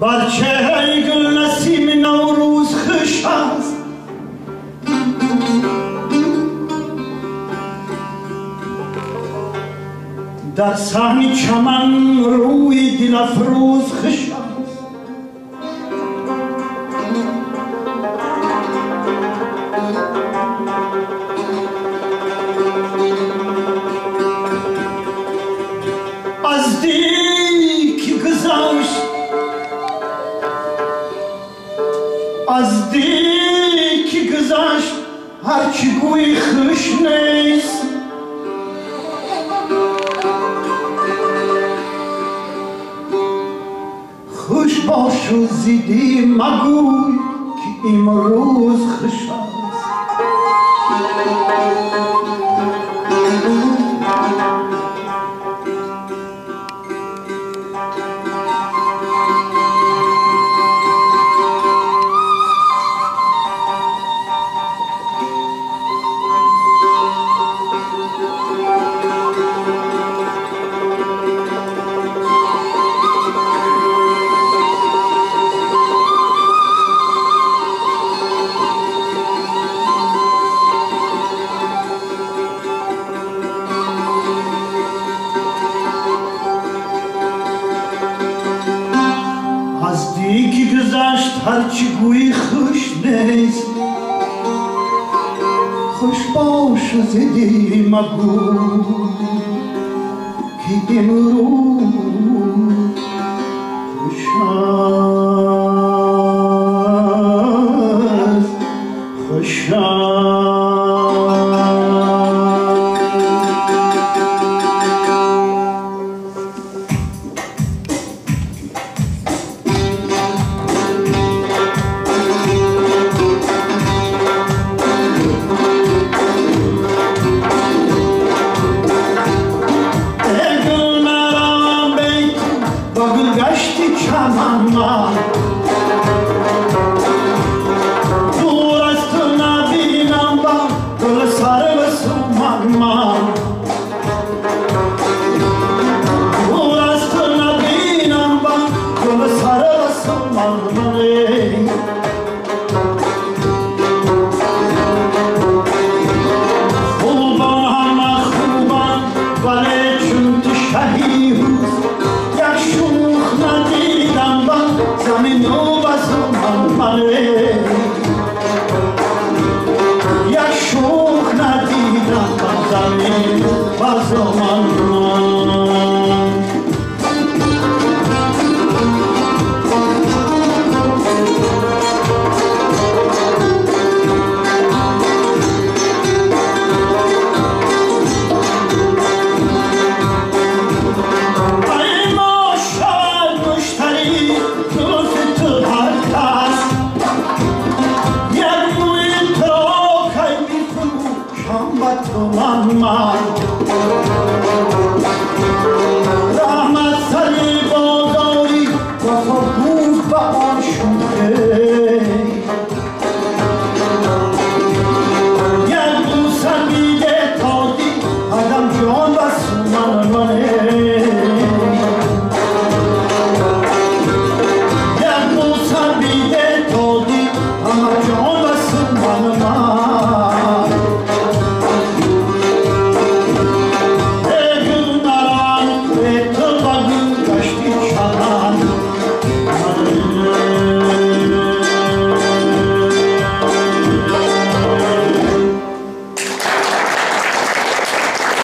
بر چهره گل نسیم نوروز خوش است. در صحن چمن روی دل افروز خوش است. از دیک گذشت از دیک گذشت هرچی گوی خوش نیست. خوش باش و زیدی مگوی که امروز خوش است. از دیکی گذشت هرچی گویی خوش نیست. خوش باش و زیدی مگو که امروز خوش است خوش است. دور از تو نبینم با گل سر و سومن من. دور از تو نبینم با گل سر و سومن من. خوبان همه خوبان ولی چون تو شهی روز یک شوخ ندیدم با زمین و بزرگم منه.